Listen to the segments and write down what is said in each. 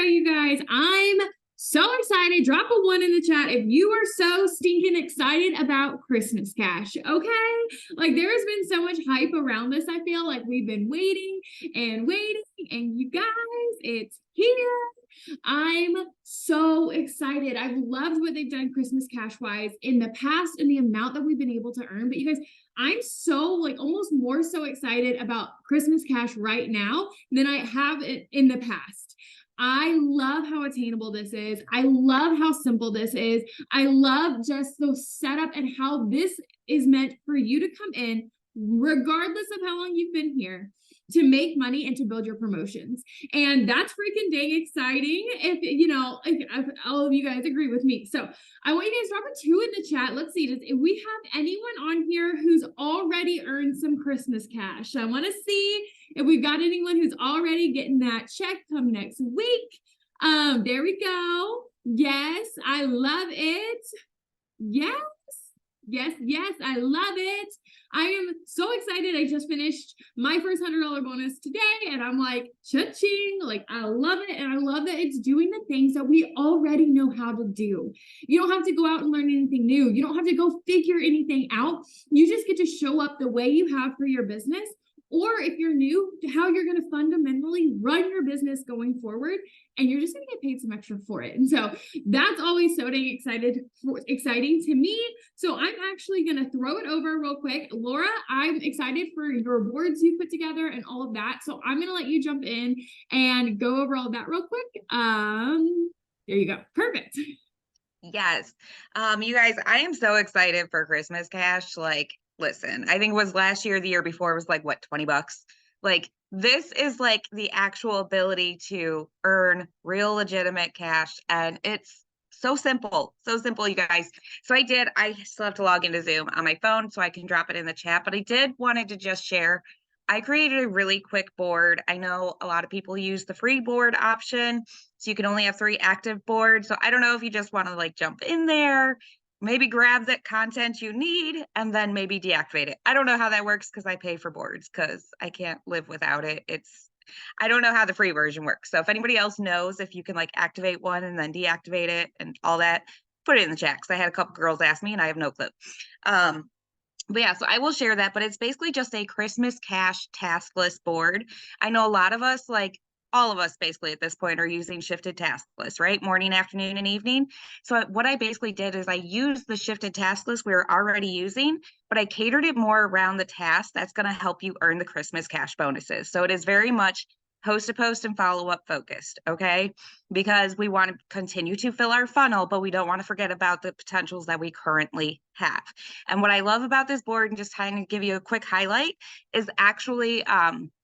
you guys. I'm so excited. Drop a one in the chat if you are so stinking excited about Christmas Cash, okay? Like, there has been so much hype around this. I feel like we've been waiting, and you guys, it's here. I'm so excited. I've loved what they've done Christmas Cash wise in the past and the amount that we've been able to earn. But you guys, I'm so like almost more so excited about Christmas Cash right now than I have it in the past. I love how attainable this is. I love how simple this is. I love just the setup and how this is meant for you to come in, regardless of how long you've been here, to make money and to build your promotions. And that's freaking dang exciting if all of you guys agree with me. So I want you guys to drop a 2 in the chat. Let's see, if we have anyone on here who's already earned some Christmas cash? I want to see if we've got anyone who's already getting that check come next week. There we go. Yes, I love it. Yes. Yes, I love it. I am so excited. I just finished my first $100 bonus today, and I'm like, cha-ching, like, I love it, and I love that it's doing the things that we already know how to do. You don't have to go out and learn anything new. You don't have to go figure anything out. You just get to show up the way you have for your business, or if you're new, how you're going to fundamentally run your business going forward, and you're just going to get paid some extra for it. And so that's always so dang exciting to me. So I'm actually going to throw it over real quick. Laura, I'm excited for your boards you put together and all of that. So I'm going to let you jump in and go over all of that real quick. There you go. Perfect. Yes. You guys, I am so excited for Christmas Cash. Like, listen, I think it was last year, the year before, it was like, what, $20? Like, this is like the actual ability to earn real legitimate cash. And it's so simple, you guys. So I still have to log into Zoom on my phone so I can drop it in the chat, but I wanted to just share. I created a really quick board. I know a lot of people use the free board option, so you can only have 3 active boards. So I don't know if you just want to like jump in there, maybe grab that content you need, and then maybe deactivate it. I don't know how that works because I pay for boards because I can't live without it. I don't know how the free version works. So if anybody else knows if you can like activate one and then deactivate it and all that, put it in the chat because I had a couple girls ask me and I have no clue. But yeah, so I will share that, but it's basically just a Christmas Cash task list board. I know a lot of us, like all of us basically at this point, are using shifted task lists, right? Morning, afternoon, and evening. So what I basically did is I used the shifted task list we were already using, but I catered it more around the task that's going to help you earn the Christmas Cash bonuses. So it is very much host to post and follow up focused, okay? Because we want to continue to fill our funnel, but we don't want to forget about the potentials that we currently have. And what I love about this board, and just trying to give you a quick highlight, is actually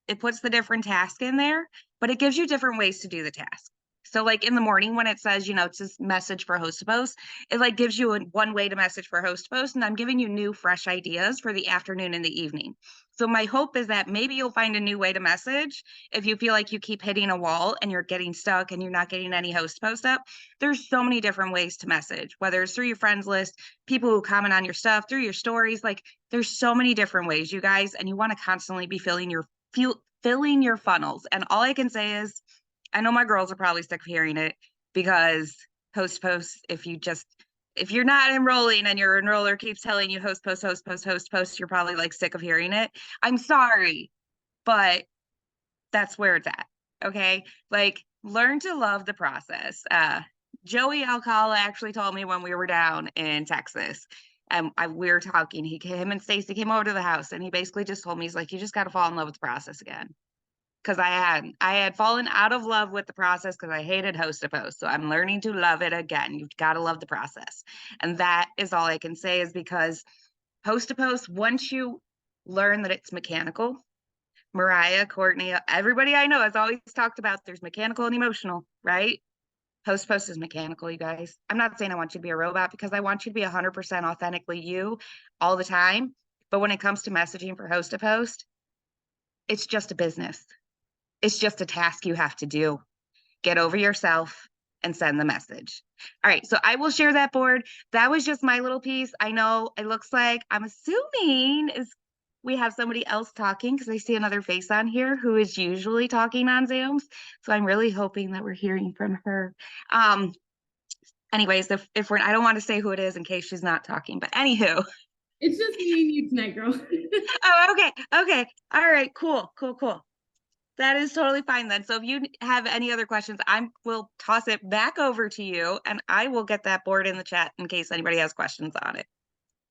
it puts the different tasks in there, but it gives you different ways to do the task. So like in the morning when it says, it's this message for host to post, it like gives you one way to message for host to post. And I'm giving you new, fresh ideas for the afternoon and the evening. So my hope is that maybe you'll find a new way to message. If you feel like you keep hitting a wall and you're getting stuck and you're not getting any host post up, there's so many different ways to message, whether it's through your friends list, people who comment on your stuff, through your stories. Like there's so many different ways, you guys, and you want to constantly be filling your funnels. And all I can say is, I know my girls are probably sick of hearing it because host posts, if you're not enrolling and your enroller keeps telling you host post, you're probably like sick of hearing it. I'm sorry, but that's where it's at. Okay. Like learn to love the process. Joey Alcala actually told me when we were down in Texas and we were talking, him and Stacy came over to the house and he basically just told me, he's like, you just got to fall in love with the process again. Because I had fallen out of love with the process because I hated host to post. So I'm learning to love it again. You've got to love the process. And that is all I can say, is because host to post, once you learn that it's mechanical, Mariah, Courtney, everybody I know has always talked about there's mechanical and emotional, right? Host to post is mechanical, you guys. I'm not saying I want you to be a robot, because I want you to be 100% authentically you all the time. But when it comes to messaging for host to post, it's just a business. It's just a task you have to do. Get over yourself and send the message. All right, so I will share that board. That was just my little piece. I know it looks like, I'm assuming is we have somebody else talking because I see another face on here who is usually talking on Zooms. So I'm really hoping that we're hearing from her. Um, anyways, if we're, I don't want to say who it is in case she's not talking, but anywho. It's just me and you tonight, girl. Oh, okay. Okay. All right. Cool. Cool. Cool. That is totally fine then. So if you have any other questions, I will toss it back over to you and I will get that board in the chat in case anybody has questions on it.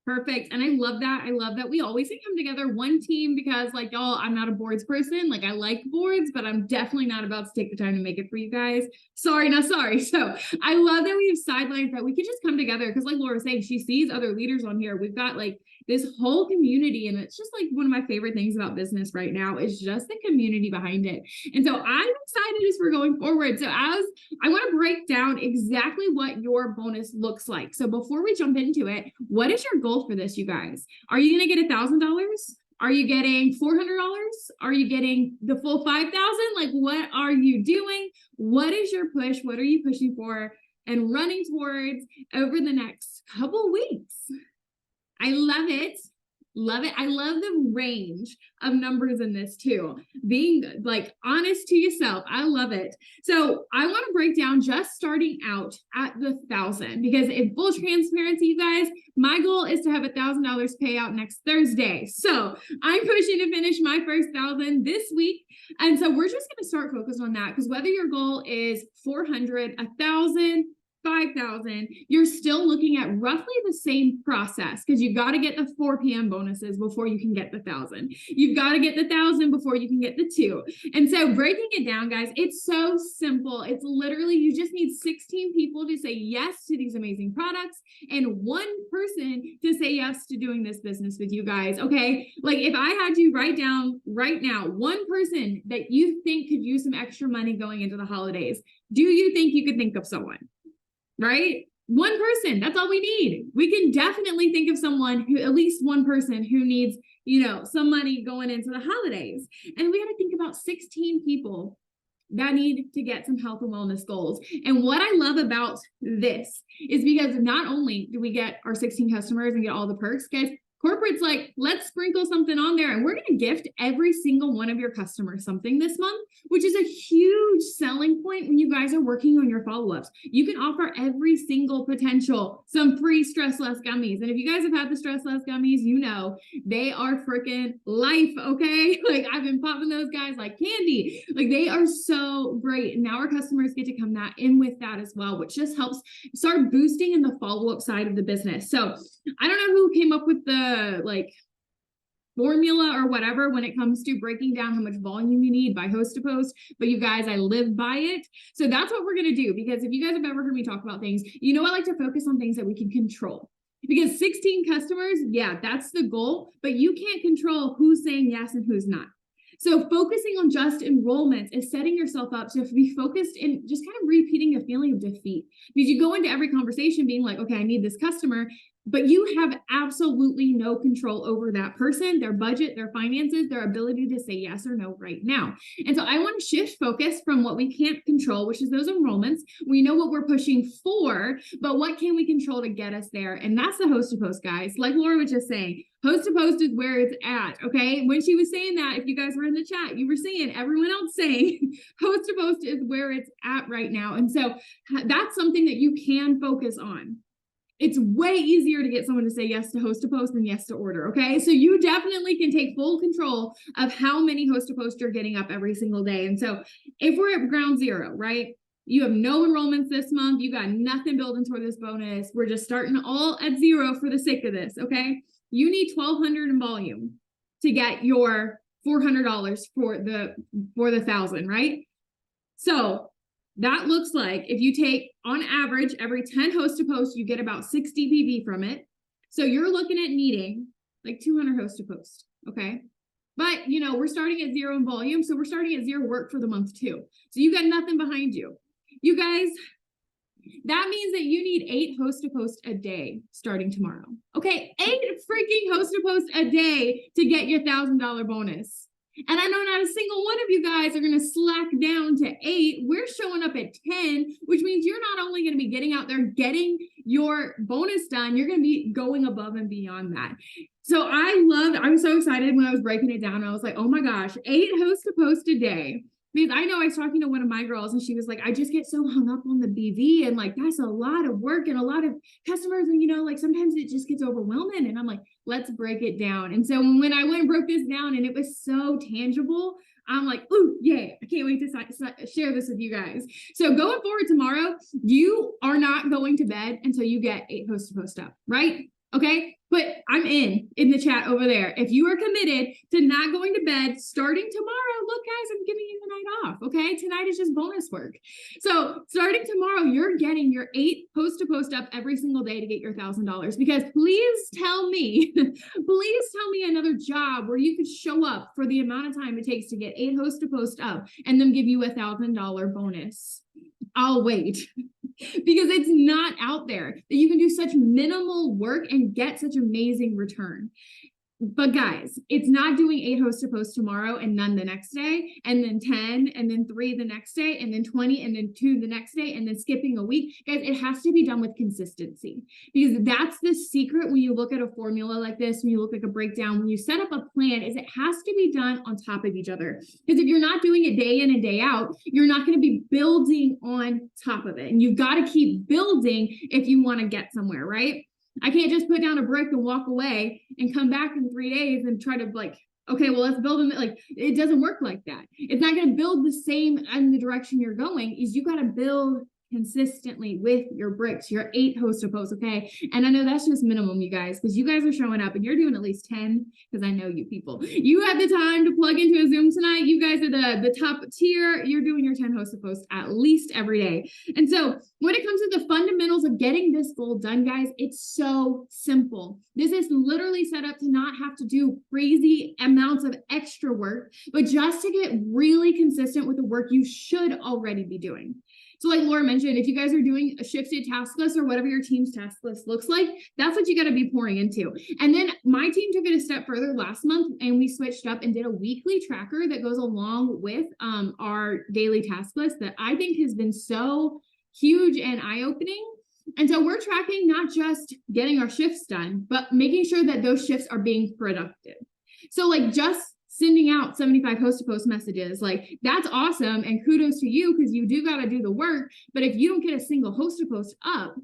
Perfect. And I love that. I love that we always can come together one team because like y'all, I'm not a boards person. Like I like boards, but I'm definitely not about to take the time to make it for you guys. Sorry, not sorry. So I love that we have sidelines that we can just come together because like Laura was saying, she sees other leaders on here. We've got like this whole community and it's just like one of my favorite things about business right now is just the community behind it. And so I'm excited as we're going forward. So as I want to break down exactly what your bonus looks like. So before we jump into it, what is your goal for this, you guys? Are you going to get $1,000? Are you getting $400? Are you getting the full 5,000? Like, what are you doing? What is your push? What are you pushing for and running towards over the next couple weeks? I love it. Love it. I love the range of numbers in this too. Being like honest to yourself. I love it. So I want to break down just starting out at the 1,000 because in full transparency, you guys, my goal is to have $1,000 payout next Thursday. So I'm pushing to finish my first 1,000 this week. And so we're just going to start focused on that because whether your goal is 400, 1,000, 5,000, you're still looking at roughly the same process because you've got to get the 4 p.m. bonuses before you can get the 1,000. You've got to get the 1,000 before you can get the 2. And so breaking it down, guys, it's so simple. It's literally, you just need 16 people to say yes to these amazing products and 1 person to say yes to doing this business with you guys. Okay. Like if I had you write down right now, 1 person that you think could use some extra money going into the holidays, do you think you could think of someone? Right? 1 person, that's all we need. We can definitely think of someone who, at least 1 person who needs, you know, some money going into the holidays. And we got to think about 16 people that need to get some health and wellness goals. And what I love about this is because not only do we get our 16 customers and get all the perks, guys, corporate's like, let's sprinkle something on there and we're going to gift every single one of your customers something this month, which is a huge selling point when you guys are working on your follow-ups. You can offer every single potential some free Stress Less gummies. And if you guys have had the Stress Less gummies, you know, they are freaking life, okay? Like I've been popping those guys like candy. Like they are so great. And now our customers get to come in with that as well, which just helps start boosting in the follow-up side of the business. So I don't know who came up with the like formula or whatever when it comes to breaking down how much volume you need by host to post, but you guys, I live by it. So that's what we're going to do, because if you guys have ever heard me talk about things, you know, I like to focus on things that we can control. Because 16 customers, yeah, that's the goal, but you can't control who's saying yes and who's not. So focusing on just enrollments is setting yourself up to be focused in just kind of repeating a feeling of defeat. Because you go into every conversation being like, okay, I need this customer, but you have absolutely no control over that person, their budget, their finances, their ability to say yes or no right now. And so I want to shift focus from what we can't control, which is those enrollments. We know what we're pushing for, but what can we control to get us there? And that's the host to post, guys. Like Laura was just saying, host to post is where it's at, okay? When she was saying that, if you guys were in the chat, you were seeing everyone else saying host to post is where it's at right now. And so that's something that you can focus on. It's way easier to get someone to say yes to host to post than yes to order, okay? So you definitely can take full control of how many host to post you're getting up every single day. And so if we're at ground zero, right? You have no enrollments this month. You got nothing building toward this bonus. We're just starting all at 0 for the sake of this, okay? You need 1,200 in volume to get your $400 for the 1,000, right? So that looks like if you take on average every 10 host to post, you get about 60 PV from it. So you're looking at needing like 200 host to post, okay? But you know, we're starting at 0 in volume, so we're starting at 0 work for the month too. So you got nothing behind you. You guys, that means that you need 8 host to post a day starting tomorrow. Okay, 8 freaking host to post a day to get your $1,000 bonus. And I know not a single one of you guys are going to slack down to 8. We're showing up at 10, which means you're not only going to be getting out there, getting your bonus done, you're going to be going above and beyond that. So I was so excited when I was breaking it down. I was like, oh my gosh, 8 host to post a day. Because I know I was talking to one of my girls and she was like, I just get so hung up on the BV and like, that's a lot of work and a lot of customers. And, like sometimes it just gets overwhelming. And I'm like, let's break it down. And so when I went and broke this down and it was so tangible, I'm like, ooh, yay. I can't wait to share this with you guys. So going forward tomorrow, you are not going to bed until you get 8 host to post up, right? Okay. But I'm in the chat over there. If you are committed to not going to bed starting tomorrow, look guys, I'm giving you the night off. Okay. Tonight is just bonus work. So starting tomorrow, you're getting your 8 host to post up every single day to get your $1,000, because please tell me another job where you could show up for the amount of time it takes to get 8 host to post up and then give you $1,000 bonus. I'll wait. Because it's not out there that you can do such minimal work and get such amazing return. But guys, it's not doing 8 host to post tomorrow and none the next day, and then 10, and then 3 the next day, and then 20, and then 2 the next day, and then skipping a week. Guys, it has to be done with consistency, because that's the secret when you look at a formula like this, when you look at a breakdown, when you set up a plan, is it has to be done on top of each other. Because if you're not doing it day in and day out, you're not going to be building on top of it. And you've got to keep building if you want to get somewhere, right? I can't just put down a brick and walk away and come back in 3 days and try to like, okay, well, let's build them. Like, it doesn't work like that. It's not going to build the same in the direction you're going. Is you got to build consistently with your bricks, your 8 host to post. Okay. And I know that's just minimum, you guys, because you guys are showing up and you're doing at least 10, because I know you people, you have the time to plug into a Zoom tonight. You guys are the top tier. You're doing your 10 host to post at least every day. And so when it comes to the fundamentals of getting this goal done, guys, it's so simple. This is literally set up to not have to do crazy amounts of extra work, but just to get really consistent with the work you should already be doing. So like Laura mentioned, if you guys are doing a shifted task list or whatever your team's task list looks like, that's what you got to be pouring into. And then my team took it a step further last month, and we switched up and did a weekly tracker that goes along with our daily task list that I think has been so huge and eye-opening. And so we're tracking not just getting our shifts done, but making sure that those shifts are being productive. So like just sending out 75 host to post messages, like that's awesome. And kudos to you, because you do got to do the work. But if you don't get a single host to post up,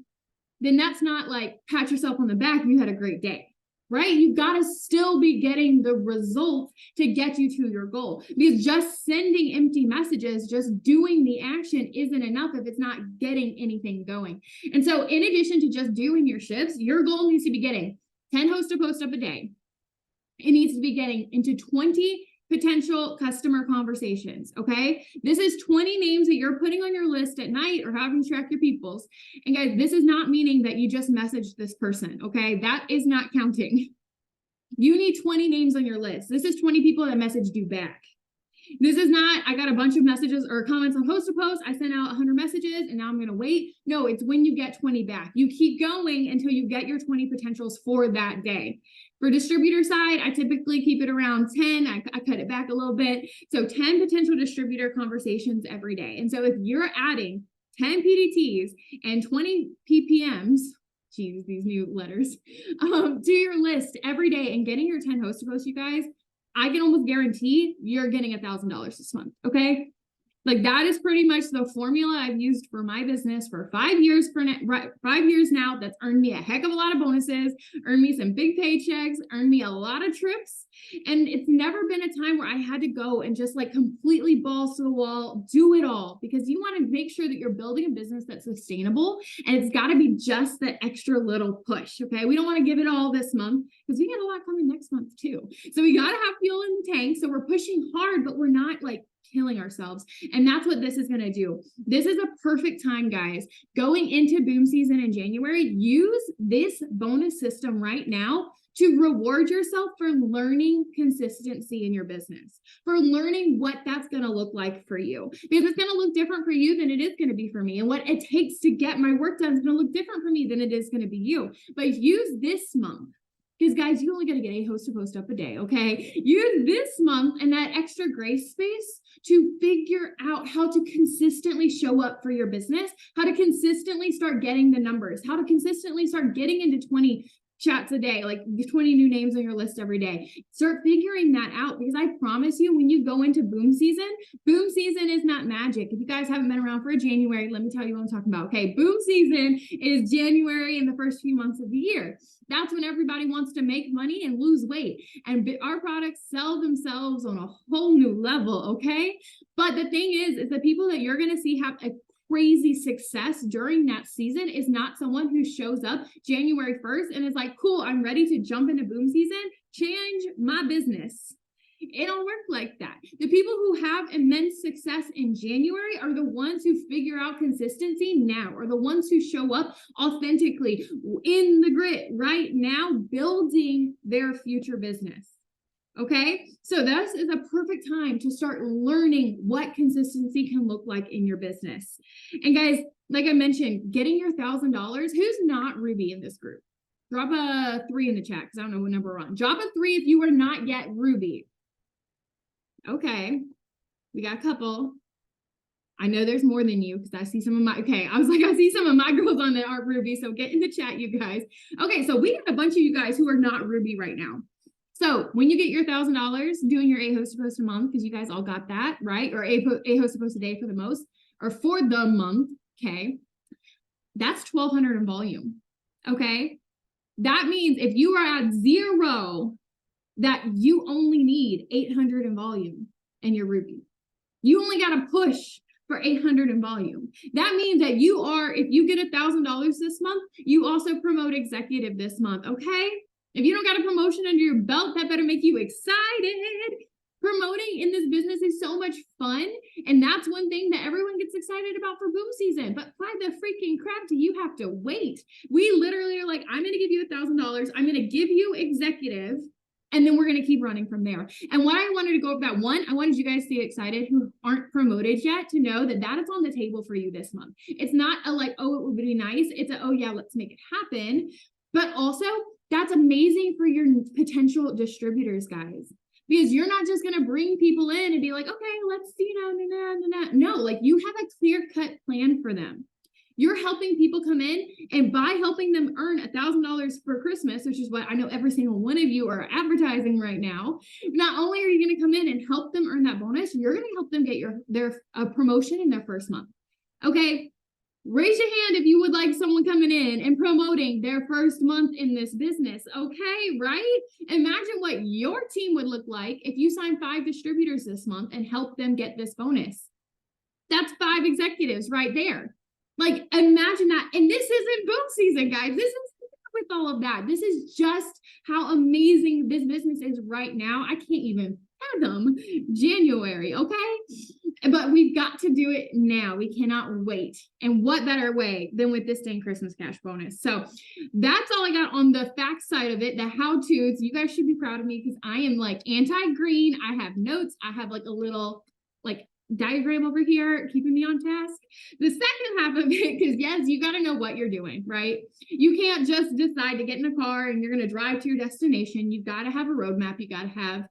then that's not like pat yourself on the back. You had a great day, right? You got to still be getting the results to get you to your goal, because just sending empty messages, just doing the action isn't enough if it's not getting anything going. And so in addition to just doing your shifts, your goal needs to be getting 10 host to post up a day. It needs to be getting into 20 potential customer conversations, okay? This is 20 names that you're putting on your list at night or having to track your people's. And guys, this is not meaning that you just messaged this person, okay? That is not counting. You need 20 names on your list. This is 20 people that messaged you back. This is not, I got a bunch of messages or comments on host to post. I sent out 100 messages and now I'm going to wait. No, it's when you get 20 back. You keep going until you get your 20 potentials for that day. For distributor side, I typically keep it around 10. I cut it back a little bit. So 10 potential distributor conversations every day. And so if you're adding 10 PDTs and 20 PPMs, geez, these new letters, to your list every day and getting your 10 host to post, you guys, I can almost guarantee you're getting $1,000 this month. Okay. Like that is pretty much the formula I've used for my business for 5 years, 5 years now. That's earned me a heck of a lot of bonuses, earned me some big paychecks, earned me a lot of trips. And it's never been a time where I had to go and just like completely balls to the wall, do it all, because you want to make sure that you're building a business that's sustainable, and it's got to be just the extra little push. Okay. We don't want to give it all this month because we got a lot coming next month too. So we got to have fuel in the tank. So we're pushing hard, but we're not like killing ourselves. And that's what this is going to do. This is a perfect time, guys. Going into boom season in January, use this bonus system right now to reward yourself for learning consistency in your business, for learning what that's going to look like for you, because it's going to look different for you than it is going to be for me. And what it takes to get my work done is going to look different for me than it is going to be you. But use this month Because guys, you only got to get a host to post up a day, okay? Use this month and that extra grace space to figure out how to consistently show up for your business, how to consistently start getting the numbers, how to consistently start getting into 20 chats a day, like 20 new names on your list every day. Start figuring that out, because I promise you, when you go into boom season is not magic. If you guys haven't been around for a January, let me tell you what I'm talking about. Okay, boom season is January and the first few months of the year. That's when everybody wants to make money and lose weight. And our products sell themselves on a whole new level, okay? But the thing is the people that you're going to see have a crazy success during that season is not someone who shows up January 1st and is like, cool, I'm ready to jump into boom season, change my business. It don't work like that. The people who have immense success in January are the ones who figure out consistency now, or the ones who show up authentically in the grit right now, building their future business. Okay, so this is a perfect time to start learning what consistency can look like in your business. And guys, like I mentioned, getting your $1,000, who's not Ruby in this group? Drop a 3 in the chat, because I don't know what number we're on. Drop a 3 if you are not yet Ruby. Okay, we got a couple. I know there's more than you, because I see some of my, I see some of my girls on that aren't Ruby, so get in the chat, you guys. Okay, so we have a bunch of you guys who are not Ruby right now. So when you get your $1,000 doing your a host to post a month, because you guys all got that, right? Or a host to post a day for the most, or for the month, okay? That's 1,200 in volume, okay? That means if you are at 0, that you only need 800 in volume and you're Ruby. You only got to push for 800 in volume. That means that you are, if you get $1,000 this month, you also promote executive this month, okay? If you don't got a promotion under your belt, that better make you excited. Promoting in this business is so much fun. And that's one thing that everyone gets excited about for boom season. But why the freaking crap do you have to wait? We literally are like, I'm going to give you $1,000. I'm going to give you executive. And then we're going to keep running from there. And what I wanted to go over that, one, I wanted you guys to get excited who aren't promoted yet to know that that is on the table for you this month. It's not a like, oh, it would be nice. It's a, oh yeah, let's make it happen. But also, that's amazing for your potential distributors, guys, because you're not just going to bring people in and be like, okay, let's, no, like you have a clear-cut plan for them. You're helping people come in, and by helping them earn $1,000 for Christmas, which is what I know every single one of you are advertising right now, not only are you going to come in and help them earn that bonus, you're going to help them get their promotion in their first month. Okay. Raise your hand if you would like someone coming in and promoting their first month in this business. Okay, right? Imagine what your team would look like if you signed 5 distributors this month and help them get this bonus. That's 5 executives right there. Like, imagine that. And this isn't boom season, guys. This is with all of that. This is just how amazing this business is right now. I can't even fathom January, okay? But we've got to do it now. We cannot wait. And what better way than with this dang Christmas cash bonus? So that's all I got on the fact side of it, the how-tos. You guys should be proud of me because I am like anti-green. I have notes. I have like a little like diagram over here keeping me on task. The second half of it, because yes, you got to know what you're doing, right? You can't just decide to get in a car and you're going to drive to your destination. You've got to have a roadmap. You got to have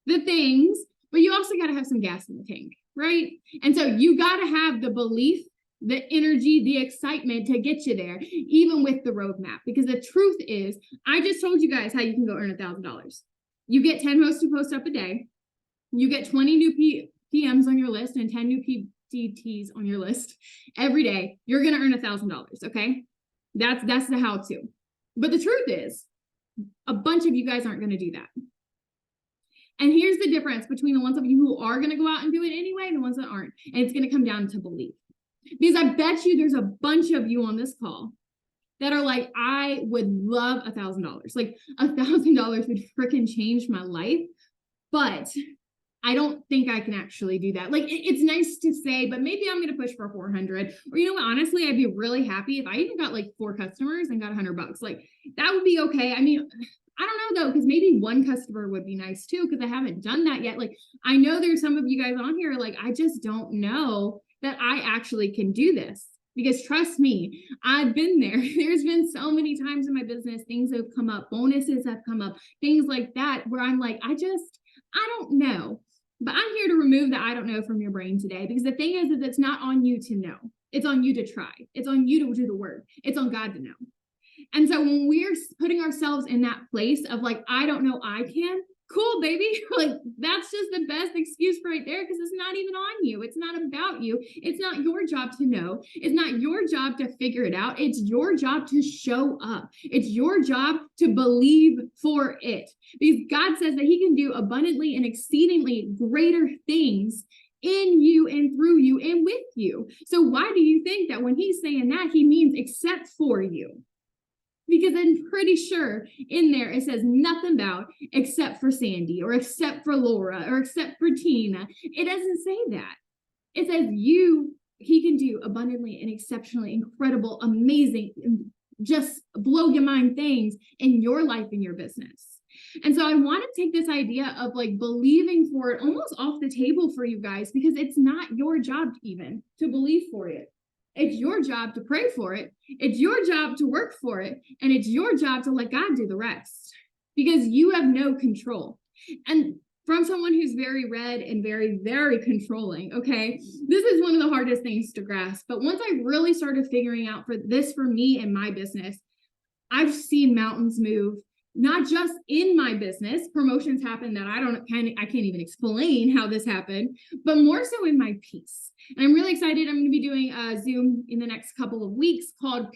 the things, but you also got to have some gas in the tank, right? And so you got to have the belief, the energy, the excitement to get you there, even with the roadmap. Because the truth is, I just told you guys how you can go earn $1,000. You get 10 hosts to post up a day. You get 20 new PMs on your list and 10 new PDTs on your list every day. You're going to earn $1,000. Okay. That's the how-to. But the truth is, a bunch of you guys aren't going to do that. And here's the difference between the ones of you who are going to go out and do it anyway and the ones that aren't. And it's going to come down to belief. Because I bet you there's a bunch of you on this call that are like, I would love $1,000. Like $1,000 would freaking change my life. But I don't think I can actually do that. Like it's nice to say, but maybe I'm going to push for 400. Or you know what? Honestly, I'd be really happy if I even got like 4 customers and got $100. Like that would be okay. I mean, I don't know though, because maybe 1 customer would be nice too, because I haven't done that yet. Like I know there's some of you guys on here, like I just don't know that I actually can do this. because trust me, I've been there. There's been so many times in my business, things have come up, bonuses have come up, things like that, where I'm like, I don't know. But I'm here to remove the I don't know from your brain today, because the thing is it's not on you to know. It's on you to try. It's on you to do the work. It's on God to know. And so when we're putting ourselves in that place of like, I don't know, I can, cool, baby. Like, that's just the best excuse right there, because it's not even on you. It's not about you. It's not your job to know. It's not your job to figure it out. It's your job to show up. It's your job to believe for it, because God says that he can do abundantly and exceedingly greater things in you and through you and with you. So why do you think that when he's saying that, he means except for you? Because I'm pretty sure in there it says nothing about except for Sandy or except for Laura or except for Tina. It doesn't say that. It says he can do abundantly and exceptionally incredible, amazing, just blow your mind things in your life and your business. And so I want to take this idea of like believing for it almost off the table for you guys, because it's not your job even to believe for it. It's your job to pray for it. It's your job to work for it. And it's your job to let God do the rest, because you have no control. And from someone who's very red and very, very controlling, okay, this is one of the hardest things to grasp. But once I really started figuring out for me and my business, I've seen mountains move. Not just in my business, promotions happen that I can't even explain how this happened, but more so in my peace. And I'm really excited. I'm going to be doing a Zoom in the next couple of weeks called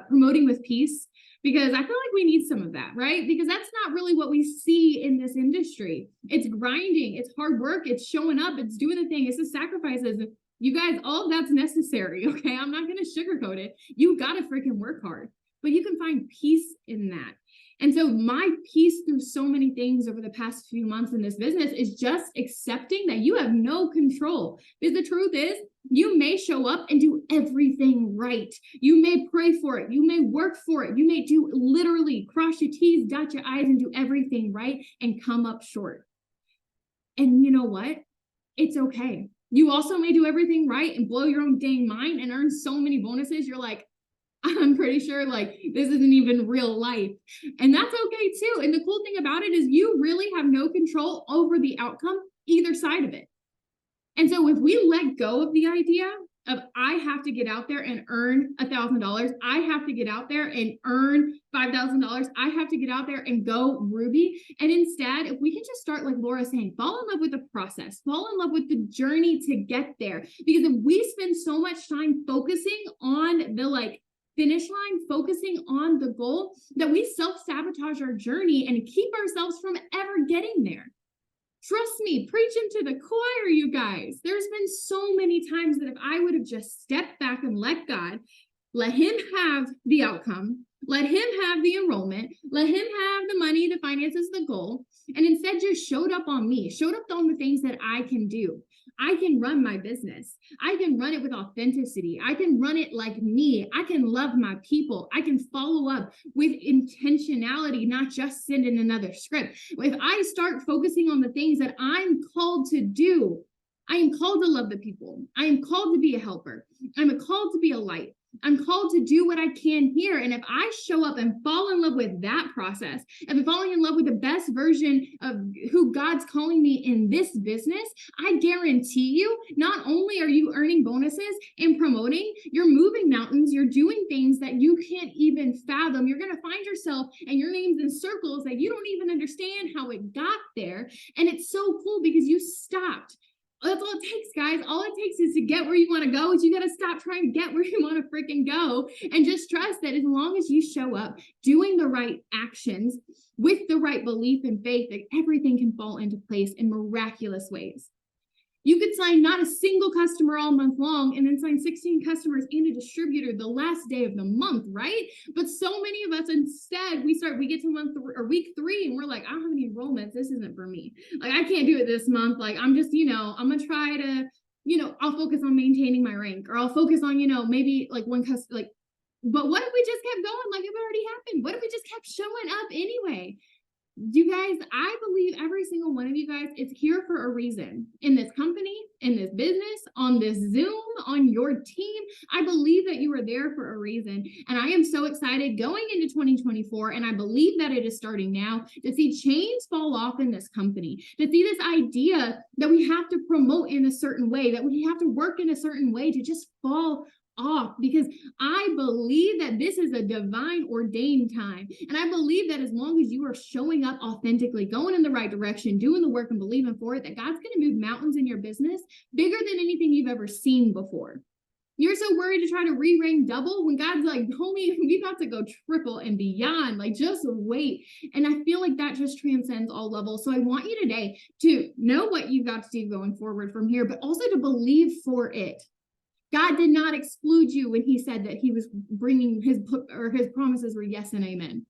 Promoting with Peace, because I feel like we need some of that, right? Because that's not really what we see in this industry. It's grinding, it's hard work, it's showing up, it's doing the thing, it's the sacrifices. You guys, all of that's necessary, okay? I'm not going to sugarcoat it. You got to freaking work hard, but you can find peace in that. And so my peace through so many things over the past few months in this business is just accepting that you have no control. Because the truth is, you may show up and do everything right. You may pray for it. You may work for it. You may do literally cross your T's, dot your I's, and do everything right and come up short. And you know what? It's okay. You also may do everything right and blow your own dang mind and earn so many bonuses. You're like, I'm pretty sure like this isn't even real life. And that's okay too. And the cool thing about it is you really have no control over the outcome, either side of it. And so if we let go of the idea of I have to get out there and earn $1,000, I have to get out there and earn $5,000, I have to get out there and go Ruby. And instead, if we can just start, like Laura saying, fall in love with the process, fall in love with the journey to get there. Because if we spend so much time focusing on the finish line, focusing on the goal, that we self-sabotage our journey and keep ourselves from ever getting there. Trust me, preaching to the choir, you guys. There's been so many times that if I would have just stepped back and let God, let him have the outcome, let him have the enrollment, let him have the money, the finances, the goal, and instead just showed up on me, showed up on the things that I can do. I can run my business. I can run it with authenticity. I can run it like me. I can love my people. I can follow up with intentionality, not just send in another script. If I start focusing on the things that I'm called to do, I am called to love the people. I am called to be a helper. I'm called to be a light. I'm called to do what I can here. And if I show up and fall in love with that process, if I'm falling in love with the best version of who God's calling me in this business, I guarantee you, not only are you earning bonuses and promoting, you're moving mountains, you're doing things that you can't even fathom. You're going to find yourself and your name's in circles that you don't even understand how it got there. And it's so cool because you stopped. That's all it takes, guys. All it takes is to get where you want to go. Is you got to stop trying to get where you want to freaking go and just trust that as long as you show up doing the right actions with the right belief and faith, that everything can fall into place in miraculous ways. You could sign not a single customer all month long and then sign 16 customers and a distributor the last day of the month, right? But so many of us instead, we get to week 3 and we're like, I don't have any enrollments. This isn't for me. Like, I can't do it this month. Like, I'm just, I'm going to try to, I'll focus on maintaining my rank, or I'll focus on, maybe like one customer, but what if we just kept going like it already happened? What if we just kept showing up anyway? You guys, I believe every single one of you guys is here for a reason in this company, in this business, on this Zoom, on your team. I believe that you are there for a reason. And I am so excited going into 2024. And I believe that it is starting now to see chains fall off in this company, to see this idea that we have to promote in a certain way, that we have to work in a certain way to just fall off, because I believe that this is a divine ordained time. And I believe that as long as you are showing up authentically, going in the right direction, doing the work and believing for it, that God's going to move mountains in your business bigger than anything you've ever seen before. You're so worried to try to re-ring double when God's like, homie, we got to go triple and beyond. Like, just wait. And I feel like that just transcends all levels. So I want you today to know what you've got to do going forward from here, but also to believe for it. God did not exclude you when he said that he was bringing his promises were yes and amen.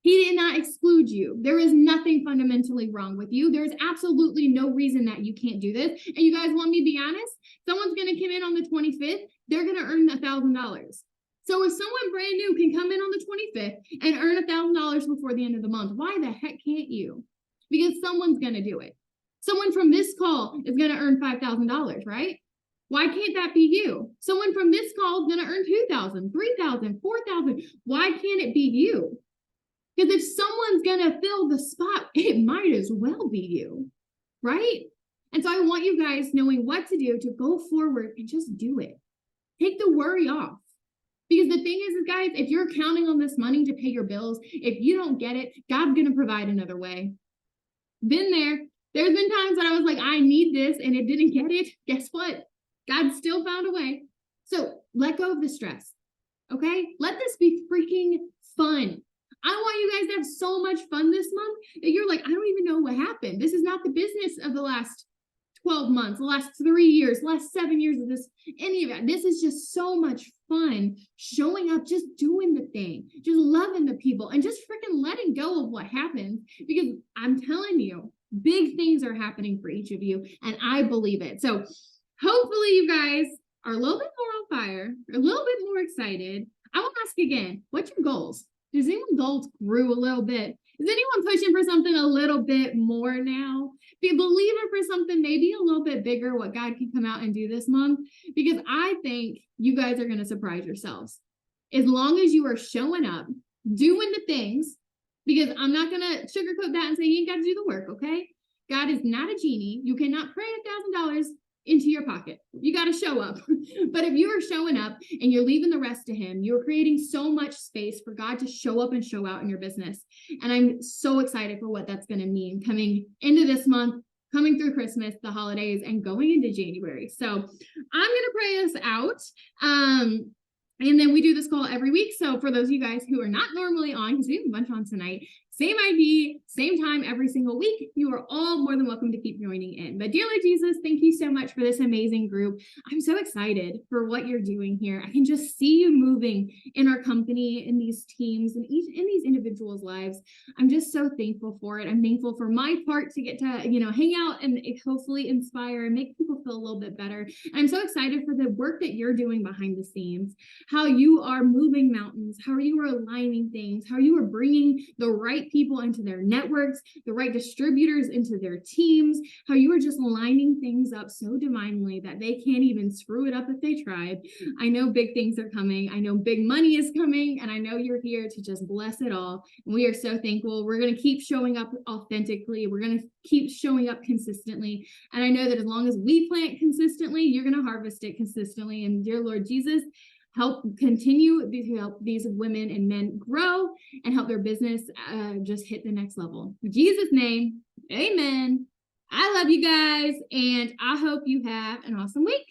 He did not exclude you. There is nothing fundamentally wrong with you. There's absolutely no reason that you can't do this. And you guys want me to be honest? Someone's going to come in on the 25th. They're going to earn $1,000. So if someone brand new can come in on the 25th and earn $1,000 before the end of the month, why the heck can't you? Because someone's going to do it. Someone from this call is going to earn $5,000, right? Why can't that be you? Someone from this call is going to earn $2,000, $3,000, $4,000. Why can't it be you? Because if someone's going to fill the spot, it might as well be you, right? And so I want you guys knowing what to do to go forward and just do it. Take the worry off. Because the thing is, guys, if you're counting on this money to pay your bills, if you don't get it, God's going to provide another way. Been there. There's been times that I was like, I need this, and it didn't get it. Guess what? God still found a way. So let go of the stress, okay? Let this be freaking fun. I want you guys to have so much fun this month that you're like, I don't even know what happened. This is not the business of the last 12 months, the last 3 years, the last 7 years of this, any of it. This is just so much fun, showing up, just doing the thing, just loving the people, and just freaking letting go of what happened. Because I'm telling you, big things are happening for each of you, and I believe it. So hopefully you guys are a little bit more on fire, a little bit more excited. I will ask again, what's your goals? Does anyone's goals grew a little bit? Is anyone pushing for something a little bit more now? Be a believer for something maybe a little bit bigger, what God can come out and do this month? Because I think you guys are going to surprise yourselves. As long as you are showing up, doing the things, because I'm not going to sugarcoat that and say you ain't got to do the work, okay? God is not a genie. You cannot pray $1,000 into your pocket. You got to show up. But if you are showing up and you're leaving the rest to him, you're creating so much space for God to show up and show out in your business. And I'm so excited for what that's going to mean coming into this month, coming through Christmas, the holidays, and going into January. So I'm going to pray us out. And then we do this call every week. So for those of you guys who are not normally on, because we have a bunch on tonight, same ID, same time every single week, you are all more than welcome to keep joining in. But dear Lord Jesus, thank you so much for this amazing group. I'm so excited for what you're doing here. I can just see you moving in our company, in these teams, and in these individuals' lives. I'm just so thankful for it. I'm thankful for my part to get to, hang out and hopefully inspire and make people feel a little bit better. And I'm so excited for the work that you're doing behind the scenes, how you are moving mountains, how you are aligning things, how you are bringing the right people into their networks, the right distributors into their teams, how you are just lining things up so divinely that they can't even screw it up if they tried. I know big things are coming. I know big money is coming, and I know you're here to just bless it all. And we are so thankful. We're going to keep showing up authentically. We're going to keep showing up consistently. And I know that as long as we plant consistently, you're going to harvest it consistently. And dear Lord Jesus, help these women and men grow and help their business just hit the next level. In Jesus' name, amen. I love you guys, and I hope you have an awesome week.